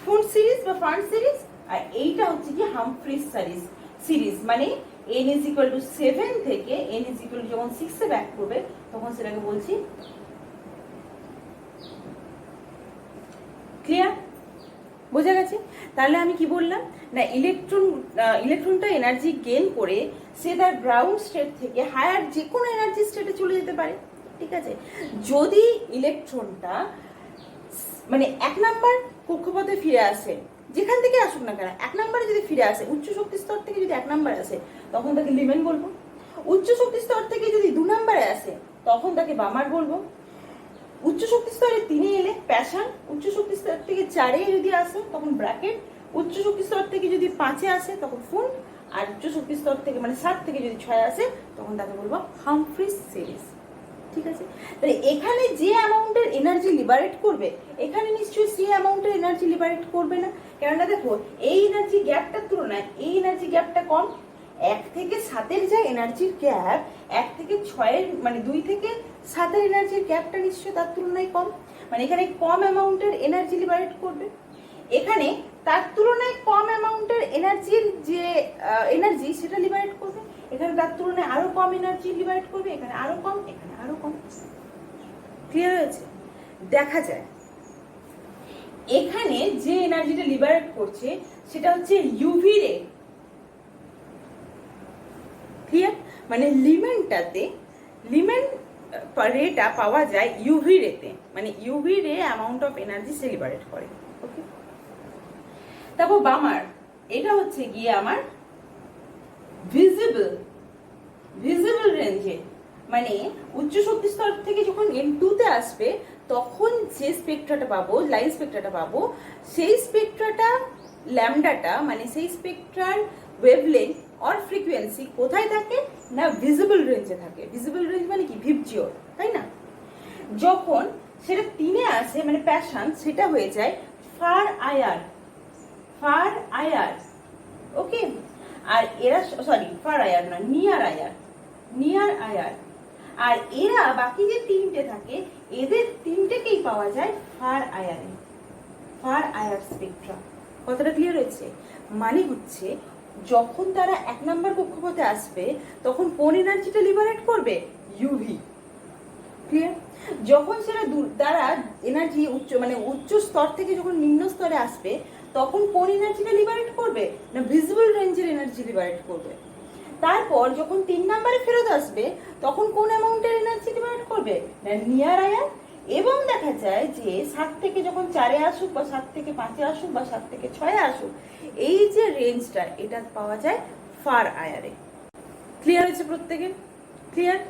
ফুন্ড সিরিজ বা ফান্ড সিরিজ। আর এইটা হচ্ছে কি হামফ্রিজ সিরিজ, মানে n is equal to 7 থেকে n is equal to যখন 6 এ ব্যাক করবে তখন সেটাকে বলছি। ক্লিয়ার? বোঝা গেছে? তাহলে আমি কি বললাম না, ইলেকট্রনটা এনার্জি গেইন করে সে তার গ্রাউন্ড স্টেট থেকে হায়ার যে কোনো এনার্জি স্টেটে চলে যেতে পারে, ঠিক আছে? যদি ইলেকট্রনটা মানে 1 নাম্বার কক্ষপথে ফিরে আসে, যেখান থেকে আসুক না কেন, 1 নাম্বারে যদি ফিরে আসে, উচ্চ শক্তি স্তর থেকে যদি 1 নাম্বার আসে তখন তাকে লিমেন বলবো। উচ্চ শক্তি স্তর থেকে যদি 2 নাম্বারে আসে তখন তাকে বামার বলবো। উচ্চ শক্তি স্তরে 3 এ এলে প্যাশন, উচ্চ শক্তি স্তর থেকে 4 এ যদি আসে তখন ব্র্যাকেট, উচ্চ শক্তি স্তর থেকে যদি 5 এ আসে তখন ফুন্ড, আর উচ্চ শক্তি স্তর থেকে মানে 7 থেকে যদি 6 এ আসে তখন তাকে বলবো হামফ্রিজ সিরিজ, ঠিক আছে? তাহলে এখানে যে অ্যামাউন্টের এনার্জি লিবারেট করবে, এখানে নিশ্চয়ই সে অ্যামাউন্টের এনার্জি লিবারেট করবে না, কেননা দেখো এই এনার্জি গ্যাপটার তুলনায় এই এনার্জি গ্যাপটা কম। 1 থেকে 7 এর যে এনার্জির গ্যাপ, 1 থেকে 6 এর মানে 2 থেকে 7 এর এনার্জির গ্যাপটা নিশ্চয়ই তার তুলনায় কম, মানে এখানে কম অ্যামাউন্টের এনার্জি লিবারেট করবে। এখানে তার তুলনায় কম অ্যামাউন্টের এনার্জির যে এনার্জি সেটা লিবারেট করবে, এখানে তার তুলনায় আরো কম এনার্জি লিবারেট করবে, এখানে আরো কম, এখানে আরো কম। ক্লিয়ার হয়েছে? দেখা যায় এখানে যে এনার্জিটা লিবারেট করছে সেটা হচ্ছে ইউভি রে। ক্লিয়ার? মানে লিমেন রেটা পাওয়া যায় ইউভি রেতে, মানে ইউভি রে amount of energy say liberate করে। ওকে, তারপর বামার, এটা হচ্ছে গিয়ে আমার ভিজিবল রেঞ্জে, মানে উচ্চ শক্তি স্তর থেকে যখন n2 তে আসবে তখন যে স্পেকট্রাটা পাবো, লাইন স্পেকট্রাটা পাবো, সেই স্পেকট্রাটা ল্যামডাটা মানে সেই স্পেকট্রার ওয়েভলেন্থ অর ফ্রিকোয়েন্সি কোথায় থাকে না ভিজিবল রেঞ্জে থাকে। ভিজিবল রেঞ্জ মানে কি? ভিপজিওর, তাই না? যখন সেটা 3 এ আসে মানে প্যাশন, সেটা হয়ে যায় ফার আইআর। ওকে, আর এরা সরি ফার আইআর না, নিয়ার আইআর। আর এরা বাকি যে 3টে থাকে এদের 3টেকেই পাওয়া যায় ফার আইআর স্পেকট্রাম। কথাটা ক্লিয়ার হয়েছে? মানে হচ্ছে যখন তারা 1 নাম্বার কক্ষপথে আসবে তখন কোন এনার্জিটা লিবারেট করবে? ইউভি। ক্লিয়ার? যখন সেটা তারা এনার্জি উচ্চ স্তর থেকে যখন নিম্ন স্তরে আসবে তখন কোন এনার্জিটা লিবারেট করবে না ভিজিবল রেঞ্জের এনার্জি লিবারেট করবে। তারপর যখন 3 নাম্বারে ফেরত আসবে তখন কোন অ্যামাউন্টের এনার্জি লিবারেট করবে না নিয়ার আয়ার। এবং দেখা যায় যে 7 থেকে যখন 4 এ আসুক বা 7 থেকে 5 এ আসুক বা 7 থেকে 6 এ আসুক, এই যে রেঞ্জটা এটা পাওয়া যায় ফার আয়ারে। ক্লিয়ার হয়েছে প্রত্যেকের? ক্লিয়ার?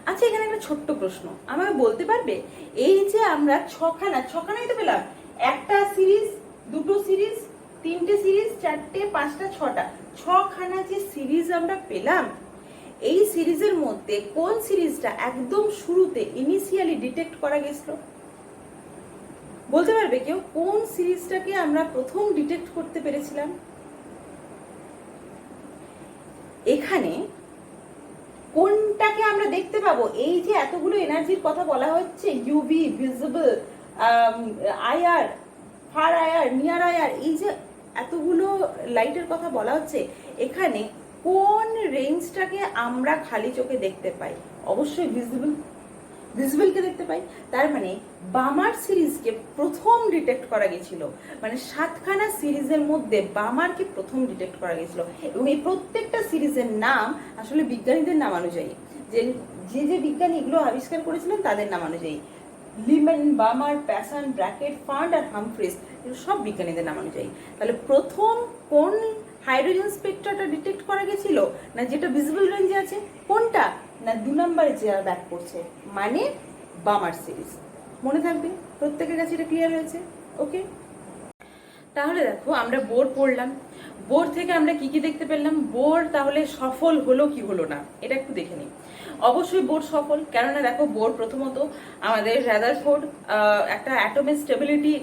আচ্ছা, এখানে একটা ছোট্ট প্রশ্ন, আমাকে বলতে পারবে এই যে আমরা ছখানাই তো পেলাম, একটা সিরিজ, দুটো সিরিজ, 3টে সিরিজ, 4টে, 5টা, 6টা, 6খানা যে সিরিজ আমরা পেলাম, এই সিরিজের মধ্যে কোন সিরিজটা একদম শুরুতে ইনিশিয়ালি ডিটেক্ট করা গেছিল? বলতে পারবে কেউ কোন সিরিজটাকে আমরা প্রথম ডিটেক্ট করতে পেরেছিলাম? এখানে কোনটা কোনটাকে আমরা দেখতে পাবো? এই যে এতগুলো এনার্জির কথা বলা হচ্ছে, UV, visible, IR, far IR, near IR, এই যে এতগুলো লাইটের কথা বলা হচ্ছে, এখানে কোন রেঞ্জটাকে আমরা খালি চোখে দেখতে পাই? অবশ্যই ভিজিবলকে দেখতে পাই। তার মানে বামার সিরিজকে প্রথম ডিটেক্ট করা গেছিল, মানে 7খানা সিরিজের মধ্যে বামারকে প্রথম ডিটেক্ট করা গেছিল। এবং এই প্রত্যেকটা সিরিজের নাম আসলে বিজ্ঞানীদের নাম অনুযায়ী, যে বিজ্ঞানী এগুলো আবিষ্কার করেছিলেন তাদের নাম অনুযায়ী, লিমেন, বামার, প্যাসান, ব্র্যাকেট, ফান্ড আর হামফ্রিস, এগুলো সব বিজ্ঞানীদের নাম অনুযায়ী। তাহলে প্রথম কোন হাইড্রোজেন স্পেকট্রাটা ডিটেক্ট করা গেছিল? না যেটা ভিজিবল রেঞ্জে আছে, কোনটা? না 2 নম্বরে যে ব্যাক করছে, মানে বামার সিরিজ। মনে থাকবে, প্রত্যেকের কাছে এটা ক্লিয়ার হয়েছে? ওকে, তাহলে দেখো আমরা বোর পড়লাম। বোর থেকে আমরা কি কি দেখতে পেলাম? বোর তাহলে সফল হলো কি হলো না এটা একটু দেখে নিই। অবশ্যই বোর সফল, কেননা দেখো বোর প্রথমত আমাদের রাদারফোর্ড একটা অ্যাটমের স্টেবিলিটি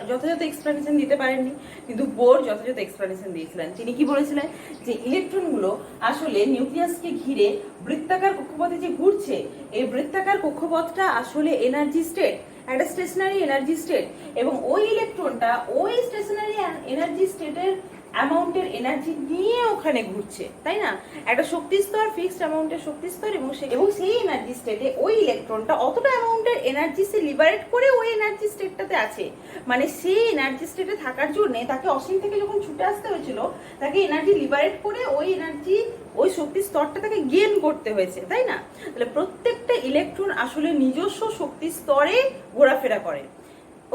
যথাযথ এক্সপ্লেনেশন দিতে পারেননি, কিন্তু বোর যথাযথ এক্সপ্লেনেশন দিয়েছিলেন। তিনি কি বলেছিলেন? যে ইলেকট্রনগুলো আসলে নিউক্লিয়াসকে ঘিরে বৃত্তাকার কক্ষপথে যে ঘুরছে, এই বৃত্তাকার কক্ষপথটা আসলে এনার্জি স্টেট, একটা স্টেশনারি এনার্জি স্টেট, এবং ওই ইলেকট্রনটা ওই স্টেশনারি এনার্জি স্টেটের অ্যামাউন্টের এনার্জি নিয়ে ওখানে ঘুরছে, তাই না? একটা শক্তি স্তর, ফিক্সড অ্যামাউন্টের শক্তি স্তর, এবং সেই এনার্জি স্টেটে ওই ইলেকট্রনটা অতটা অ্যামাউন্টের এনার্জি সে লিবারেট করে ওই এনার্জি স্টেটটাতে আছে। মানে সেই এনার্জি স্টেটে থাকার জন্য তাকে অসীম থেকে যখন ছুটে আসতে হয়েছিল, তাকে এনার্জি লিবারেট করে ওই এনার্জি, ওই শক্তি স্তরটা তাকে গেইন করতে হয়েছে, তাই না? তাহলে প্রত্যেকটা ইলেকট্রন আসলে নিজস্ব শক্তি স্তরে ঘোরাফেরা করে।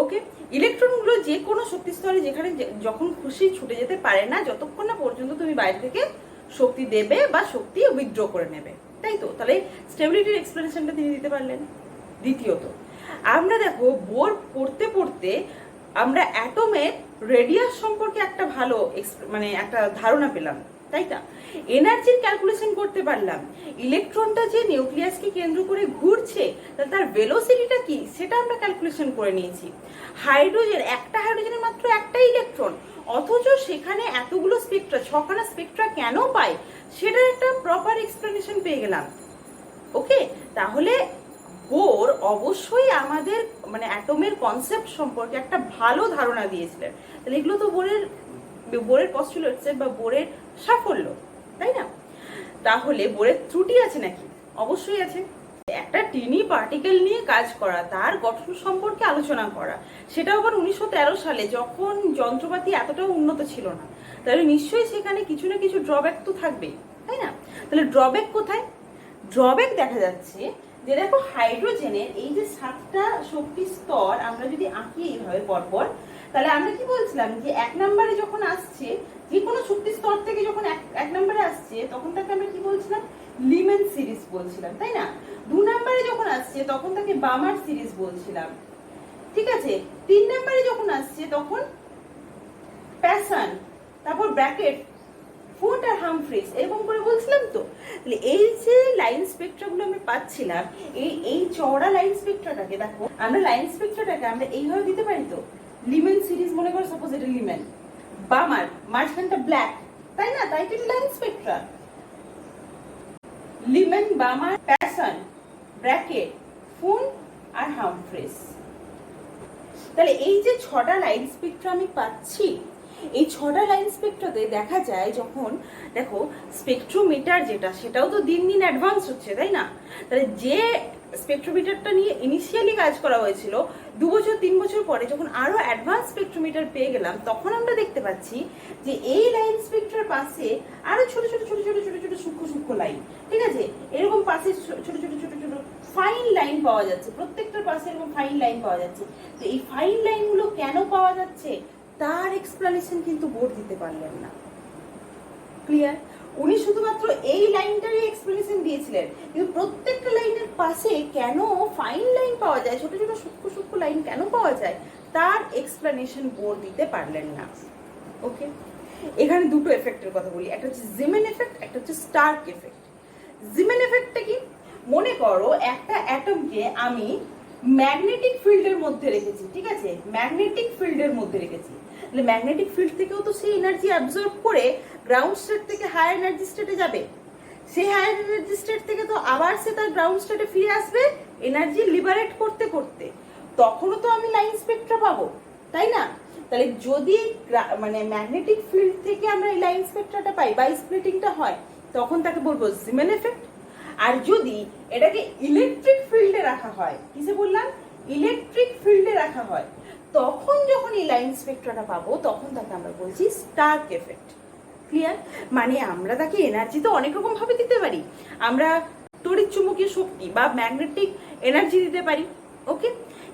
ওকে, ইলেকট্রনগুলো যে কোনো শক্তি স্তরে যেখানে যখন খুশি ছুটে যেতে পারে না, যতক্ষণ না পর্যন্ত তুমি বাইরে থেকে শক্তি দেবে বা শক্তি উইথড্র করে নেবে, তাই তো? তাহলে স্টেবিলিটির এক্সপ্লেনেশনটা তিনি দিতে পারলেন। দ্বিতীয়ত, আমরা দেখো বোর পড়তে পড়তে আমরা অ্যাটমের রেডিয়াস সম্পর্কে একটা ভালো মানে একটা ধারণা পেলাম, তাই না? এনার্জির ক্যালকুলেশন করতে পারলাম। ইলেকট্রনটা যে নিউক্লিয়াসকে কেন্দ্র করে ঘুরছে, তার ভেলোসিটিটা কি সেটা আমরা ক্যালকুলেশন করে নিয়েছি। হাইড্রোজেন, একটা হাইড্রোজেনের মাত্র একটা ইলেকট্রন, অথচ সেখানে এতগুলো স্পেকট্রা, 6খানা স্পেকট্রা কেন পাই, সেটার একটা প্রপার এক্সপ্লেনেশন পেয়ে গেলাম। ওকে, তাহলে বোর অবশ্যই আমাদের মানে অ্যাটমের কনসেপ্ট সম্পর্কে একটা ভালো ধারণা দিয়েছিলেন। তাহলে এগুলো তো বোরের পস্টুলেটস বা বোরের সাফল্য, তাই না? তাহলে বোরের ত্রুটি আছে নাকি? অবশ্যই আছে। একটা টিনি পার্টিকেল নিয়ে কাজ করা, তার গঠন সম্পর্কে আলোচনা করা, সেটাও আবার 1913 সালে, যখন যন্ত্রপাতি এতটাও উন্নত ছিল না। তাহলে নিশ্চয়ই সেখানে কিছু না কিছু ড্রব্যাক তো থাকবেই, তাই না? তাহলে ড্রব্যাক কোথায়? ড্রব্যাক দেখা যাচ্ছে যে দেখো হাইড্রোজেনের এই যে 7টা শক্তি স্তর আমরা যদি আঁকি এইভাবে পরপর, তাহলে আমরা কি বলছিলাম? যে 1 নম্বরে যখন আসছে, যে কোনো শক্তি স্তর থেকে যখন এক নম্বরে আসছে, তখন তাকে আমরা কি বলছিলাম? লিমেন সিরিজ বলছিলাম, তাই না? 2 নম্বরে যখন আসছে তখন তাকে বামার সিরিজ বলছিলাম, ঠিক আছে? 3 নম্বরে যখন আসছে তখন প্যাসান, তারপর ব্র্যাকেট, ফুট আর হামফ্রিস, এরকম করে বলছিলাম তো। তাহলে এই যে লাইন স্পেকট্রাগুলো আমরা পাচ্ছিলাম, এই চওড়া লাইন স্পেকট্রাটাকে দেখো, আমরা লাইন স্পেকট্রাটাকে আমরা এইভাবে দিতে পারি তো। লিমেন সিরিজ মনে করো, সাপোজ এটা লিমেন, বামার, মাঝখানটা ব্ল্যাক, তাই না? তাই এটা লাইন স্পেকট্রা। লিমেন, বামার, প্যাসান, ব্র্যাকেট, ফুন আর হামফ্রিস। তাহলে এই যে 6টা লাইন স্পেকট্রা আমি পাচ্ছি, এই 6টা লাইন স্পেকট্রাতে দেখা যায় যখন দেখো স্পেকট্রোমিটার যেটা, সেটাও তো দিন দিন অ্যাডভান্স হচ্ছে, তাই না? তাহলে যে স্পেকট্রোমিটারটা নিয়ে ইনিশিয়ালি কাজ করা হয়েছিল, 2 বছর 3 বছর পরে যখন আরো অ্যাডভান্স স্পেকট্রোমিটার পেয়ে গেলাম, তখন আমরা দেখতে পাচ্ছি যে এই লাইন স্পেকট্রার পাশে আরো ছোট ছোট ছোট ছোট ছোট ছোট সূক্ষ্ম সূক্ষ্ম লাইন, ঠিক আছে? এরকম পাশে ছোট ছোট ছোট ছোট ফাইন লাইন পাওয়া যাচ্ছে, প্রত্যেকটার পাশে এরকম ফাইন লাইন পাওয়া যাচ্ছে। তো এই ফাইন লাইনগুলো কেন পাওয়া যাচ্ছে তার এক্সপ্লেনেশন কিন্তু বোর দিতে পারলেন না। ক্লিয়ার? উনি শুধুমাত্র এই লাইনটারই এক্সপ্লেনেশন দিয়েছিলেন, কিন্তু প্রত্যেকটা লাইনের পাশে কেন ফাইন লাইন পাওয়া যায়, ছোট ছোট সূক্ষ্ম সূক্ষ্ম লাইন কেন পাওয়া যায়, তার এক্সপ্লেনেশন বোর দিতে পারলেন না। ওকে, এখানে দুটো এফেক্টের কথা বলি, একটা হচ্ছে জিমেন এফেক্ট, একটা হচ্ছে স্টার্ক এফেক্ট। জিমেন এফেক্টটা কি? মনে করো একটা অ্যাটমকে আমি ম্যাগনেটিক ফিল্ডের মধ্যে রেখেছি, ঠিক আছে? ম্যাগনেটিক ফিল্ডের মধ্যে রেখেছি, তাহলে ম্যাগনেটিক ফিল্ড থেকেও তো সেই এনার্জি অ্যাবজর্ব করে গ্রাউন্ড স্টেট থেকে হায়ার এনার্জি স্টেটে যাবে। সেই হায়ার এনার্জি স্টেট থেকে তো আবার সে তার গ্রাউন্ড স্টেটে ফিরে আসবে এনার্জি লিবারেট করতে করতে, তখনও তো আমি লাইন স্পেকট্রা পাবো, তাই না? তাহলে যদি মানে ম্যাগনেটিক ফিল্ড থেকে আমরা এই লাইন স্পেকট্রাটা পাই বা স্প্লিটিংটা হয়, তখন তাকে বলবো জিমেন এফেক্ট। আর যদি এটাকে ইলেকট্রিক ফিল্ডে রাখা হয়, কিসে বললাম, ইলেকট্রিক ফিল্ডে রাখা হয়, তখন যখন এই লাইন স্পেকট্রাটা পাবো তখন তাকে আমরা বলছি স্টার্ক এফেক্ট। ক্লিয়ার? মানে আমরা তাকে এনার্জি তো অনেক রকম ভাবে দিতে পারি। আমরা তড়িৎ চুম্বকীয় শক্তি বা ম্যাগনেটিক এনার্জি দিতে পারি, ওকে,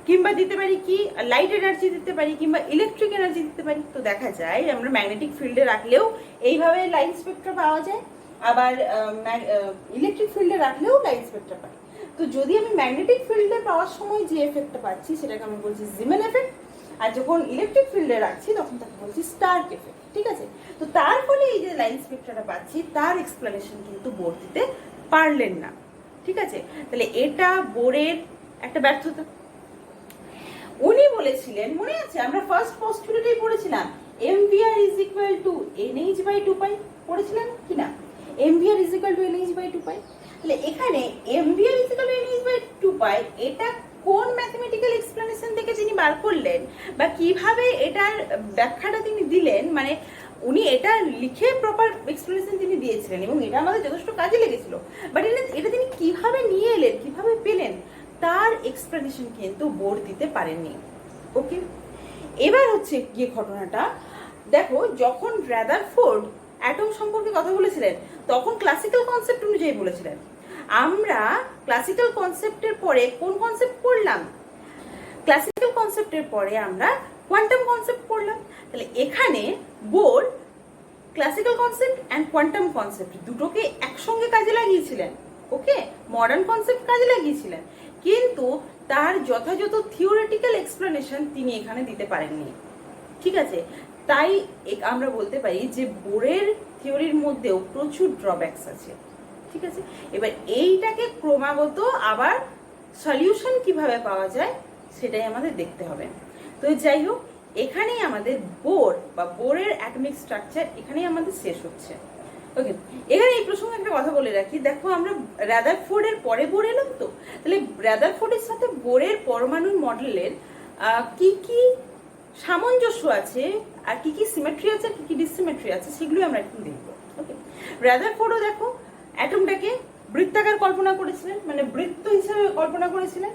কিংবা দিতে পারি কি লাইট এনার্জি দিতে পারি, কিংবা ইলেকট্রিক এনার্জি দিতে পারি। তো দেখা যায় আমরা ম্যাগনেটিক ফিল্ডে রাখলেও এইভাবে লাইন স্পেকট্রা পাওয়া যায়, আবার ইলেকট্রিক ফিল্ডে রাখলেও লাইন স্পেকট্রা পাই। তো যদি আমি ম্যাগনেটিক ফিল্ডে পাওয়ার সময় যে এফেক্টটা পাচ্ছি সেটাকে আমি বলছি জিমেন এফেক্ট, আর যখন ইলেকট্রিক ফিল্ডে রাখছি তখন তাকে বলছি স্টার্ক এফেক্ট। ঠিক আছে? তো তার ফলে এই যে লাইন স্পেকট্রাটা পাচ্ছি তার এক্সপ্লেনেশন কিন্তু বোর দিতে পারলেন না। ঠিক আছে? তাহলে এটা বোরের একটা ব্যর্থতা। উনি বলেছিলেন, মনে আছে আমরা ফার্স্ট পস্টুলেটেই পড়েছিলাম mvr is equal to nh by 2 pi, পড়েছিলেন কিনা? mvr is equal to nh by 2 pi। তাহলে এখানে mvr is equal to nh by 2 pi এটা কোন ম্যাথমেটিক্যাল এক্সপ্লেনেশন থেকে তিনি বার করলেন বা কিভাবে এটার ব্যাখ্যাটা তিনি দিলেন, মানে উনি এটা লিখে প্রপার এক্সপ্লেনেশন তিনি দিয়েছিলেন এবং এটা আমাদের যথেষ্ট কাজে লেগেছিল, বাট এটা তিনি কিভাবে নিয়ে এলেন, কিভাবে পেলেন, তার এক্সপ্লেনেশন কিন্তু বোর দিতে পারেননি। ওকে, এবার হচ্ছে গিয়ে ঘটনাটা দেখো, যখন রাদারফোর্ড অ্যাটম সম্পর্কে কথা বলেছিলেন তখন ক্লাসিক্যাল কনসেপ্ট অনুযায়ী বলেছিলেন। আমরা ক্লাসিক্যাল কনসেপ্টের পরে কোন কনসেপ্ট পড়লাম? ক্লাসিক্যাল কনসেপ্টের পরে আমরা কোয়ান্টাম কনসেপ্ট পড়লাম। তাহলে এখানে Bohr classical concept and quantum concept দুটোকে একসঙ্গে কাজে লাগিয়েছিলেন। ওকে, মডার্ন কনসেপ্ট কাজে লাগিয়েছিলেন, কিন্তু তার যথাযথ থিওরিটিক্যাল এক্সপ্লেনেশন তিনি এখানে দিতে পারেননি। ঠিক আছে? তাই আমরা বলতে পারি যে বোরের থিওরির মধ্যেও প্রচুর ড্রব্যাকস আছে। ঠিক আছে? এবার এইটাকে ক্রমাগত আবার সলিউশন কিভাবে পাওয়া যায় সেটাই আমাদের দেখতে হবে। তো যাই হোক, এখানেই আমাদের বোর বা বোরের অ্যাটমিক স্ট্রাকচার এখানেই আমাদের শেষ হচ্ছে। ওকে, এখানে এই প্রসঙ্গে একটা কথা বলে রাখি, দেখো আমরা রাদারফোর্ডের পরে বোর এলাম, তো তাহলে রাদারফোর্ডের সাথে বোরের পরমাণুর মডেলের কি কি সামঞ্জস্য আছে আর কি কি সিমেট্রি আছে, কি কি ডিসিমেট্রি আছে, সেগুলো আমরা একটু দেখবো। ওকে, রাদারফোর্ডও দেখো অ্যাটমটাকে বৃত্তাকার কল্পনা করেছিলেন, মানে বৃত্ত হিসেবে কল্পনা করেছিলেন।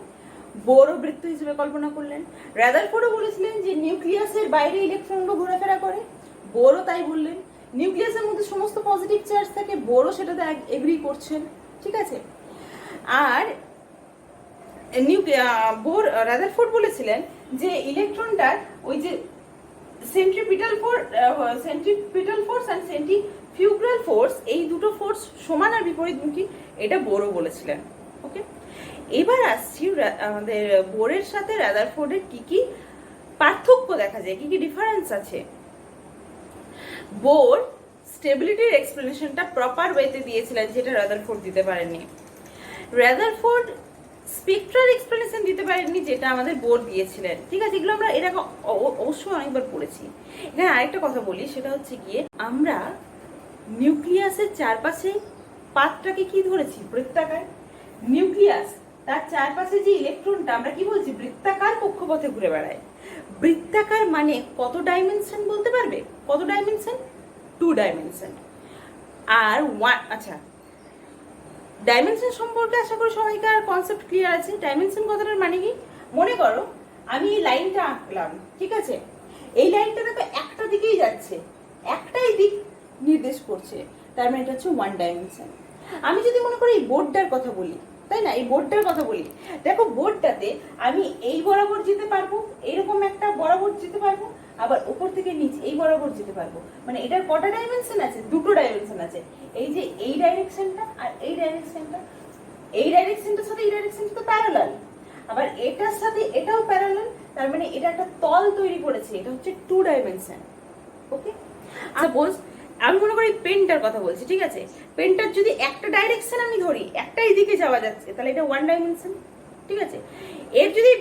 বোরও বৃত্ত হিসেবে কল্পনা করলেন। রাদারফোর্ডও বলেছিলেন যে নিউক্লিয়াসের বাইরে ইলেকট্রনগুলো ঘোরাফেরা করে, বোরও তাই বললেন। নিউক্লিয়াসের মধ্যে সমস্ত পজিটিভ চার্জ থাকে, বোরও সেটাতে এগ্রি করছেন। ঠিক আছে? আর রাদারফোর্ড বলেছিলেন যে ইলেকট্রনটার ওই যে সেন্ট্রিপিটাল ফোর্স আর সেন্ট্রিফিউগাল ফোর্স, এই দুটো ফোর্স সমান আর বিপরীতমুখী, এটা বোরও বলেছিলেন। ওকে, এবার আসছি আমাদের বোরের সাথে রাদারফোর্ডের কি কি পার্থক্য দেখা যায়, কি কি ডিফারেন্স আছে। বোর স্টেবিলিটির এক্সপ্লেনেশনটা প্রপার ওয়েতে দিয়েছিলেন, যেটা রাদারফোর্ড দিতে পারেননি। রাদারফোর্ড স্পেকট্রাল এক্সপ্লেনেশন দিতে পারেননি, যেটা আমাদের বোর দিয়েছিলেন। ঠিক আছে? এগুলো আমরা এরকম অবশ্যই অনেকবার পড়েছি। এখানে আরেকটা কথা বলি, সেটা হচ্ছে গিয়ে আমরা নিউক্লিয়াসের চারপাশে পাতটাকে কি ধরেছি? বৃত্তাকার। নিউক্লিয়াস তার চারপাশে যে ইলেকট্রনটা আমরা কি বলছি? বৃত্তাকার কক্ষপথে ঘুরে বেড়ায়। বৃত্তাকার মানে কত ডাইমেনশন বলতে পারবে? কত ডাইমেনশন? 2 ডাইমেনশন। আর আচ্ছা, ডাইমেনশন সম্পর্কে আশা করি সবাইকার কনসেপ্ট ক্লিয়ার আছে। ডাইমেনশন কথাটার মানে কি? মনে করো আমি এই লাইনটা আঁকলাম, ঠিক আছে? এই লাইনটা দেখো একটা দিকেই যাচ্ছে, একটাই দিক নির্দেশ করছে, তার মানে এটা হচ্ছে 1 ডাইমেনশন। আমি যদি মনে করি এই বোর্ডটার কথা বলি, তাই না, এই বোর্ডটার কথা বলি, দেখো বোর্ডটাতে আমি এই বরাবর যেতে পারবো, এইরকম একটা বরাবর যেতে পারবো, আবার উপর থেকে নিচে এই বরাবর যেতে পারবো। মানে এটার কটা ডাইমেনশন আছে? 2টো ডাইমেনশন আছে। এই যে এই ডাইরেকশনটা আর এই ডাইরেকশনটা, এই ডাইরেকশনটার সাথে এই ডাইরেকশনটা তো প্যারালাল, আবার এটার সাথে এটাও প্যারালাল, তার মানে এটা একটা তল তৈরি করেছে, এটা হচ্ছে 2 ডাইমেনশন। ওকে, সাপোজ আমি মনে করি পেনটার কথা বলছি, ঠিক আছে? পেনটার যদি একটা ডাইরেকশন আমি ধরি, একটাই দিকে যাওয়া যাচ্ছে, তাহলে এটা 1 ডাইমেনশন। ঠিক আছে। এর যদি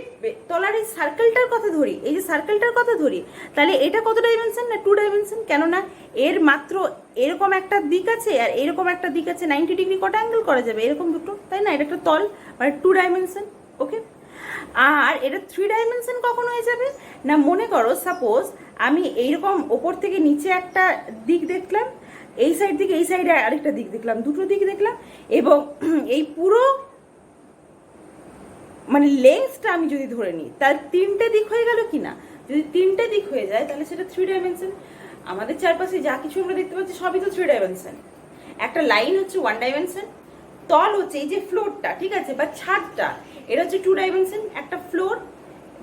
তলার এই সার্কেলটার কথা ধরি, এই যে সার্কেলটার কথা ধরি, তাহলে এটা কত ডাইমেনশন? না 2 ডাইমেনশন। কেননা এর মাত্র এরকম একটা দিক আছে আর এরকম একটা দিক আছে, 90 ডিগ্রি কটা অ্যাঙ্গেল করা যাবে? এরকম দুটো, তাই না? এটা একটা তল, মানে 2 ডাইমেনশন। ওকে, আর এটা 3 ডাইমেনশন কখন হয়ে যাবে? না মনে করো সাপোজ আমি এইরকম ওপর থেকে নিচে একটা দিক দেখলাম, এই সাইড থেকে এই সাইডে আরেকটা দিক দেখলাম, দুটো দিক দেখলাম, এবং এই পুরো মানে লেন্সটা আমি যদি ধরে নিই, তার 3টে দিক হয়ে গেল কি না? যদি 3টে দিক হয়ে যায় তাহলে সেটা 3 ডাইমেনশন। আমাদের চারপাশে যা কিছু আমরা দেখতে পাচ্ছি সবই তো 3 ডাইমেনশন। একটা লাইন হচ্ছে 1 ডাইমেনশন, তল হচ্ছে এই যে ফ্লোরটা, ঠিক আছে, বা ছাদটা, এটা হচ্ছে 2 ডাইমেনশন। একটা ফ্লোর,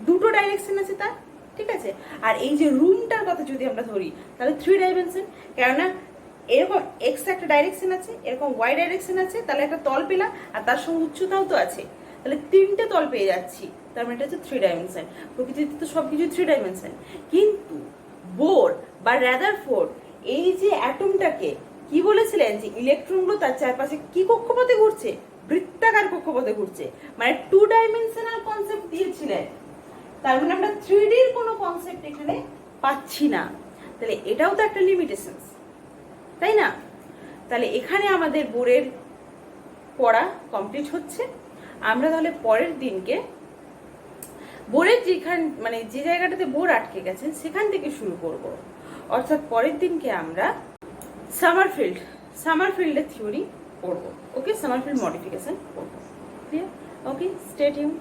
দুটো ডাইরেকশন আছে তার, ঠিক আছে। আর এই যে রুমটার কথা যদি আমরা ধরি তাহলে 3 ডাইমেনশন, কেননা এরকম এক্স একটা ডাইরেকশন আছে, এরকম ওয়াই ডাইরেকশন আছে, তাহলে একটা তল পেলাম, আর তার সঙ্গে উচ্চতাও তো আছে, তাহলে 3টে তল পেয়ে যাচ্ছি, তার মানে এটা হচ্ছে 3 ডাইমেনশন। প্রকৃতিতে তো সবকিছু 3 ডাইমেনশন, কিন্তু বোর বা রাদারফোর্ড এই যে অ্যাটমটাকে কি বলেছিলেন? যে ইলেকট্রনগুলো তার চারপাশে কি কক্ষপথে ঘুরছে? বৃত্তাকার কক্ষপথে ঘুরছে, মানে 2 ডাইমেনশনাল কনসেপ্ট দিয়েছিলেন। তার মানে আমরা 3Dর কোনো কনসেপ্ট এখানে পাচ্ছি না, তাহলে এটাও তো একটা লিমিটেশন, তাই না? তাহলে এখানে আমাদের বোরের পড়া কমপ্লিট হচ্ছে। আমরা তাহলে পরের দিনকে বোরের যেখান মানে যে জায়গাটাতে বোর আটকে গেছেন সেখান থেকে শুরু করব, অর্থাৎ পরের দিনকে আমরা সামারফিল্ডের থিওরি পড়বো। ওকে, সামারফিল্ড মডিফিকেশন পড়বো। ক্লিয়ার? ওকে, স্টে টিউনড।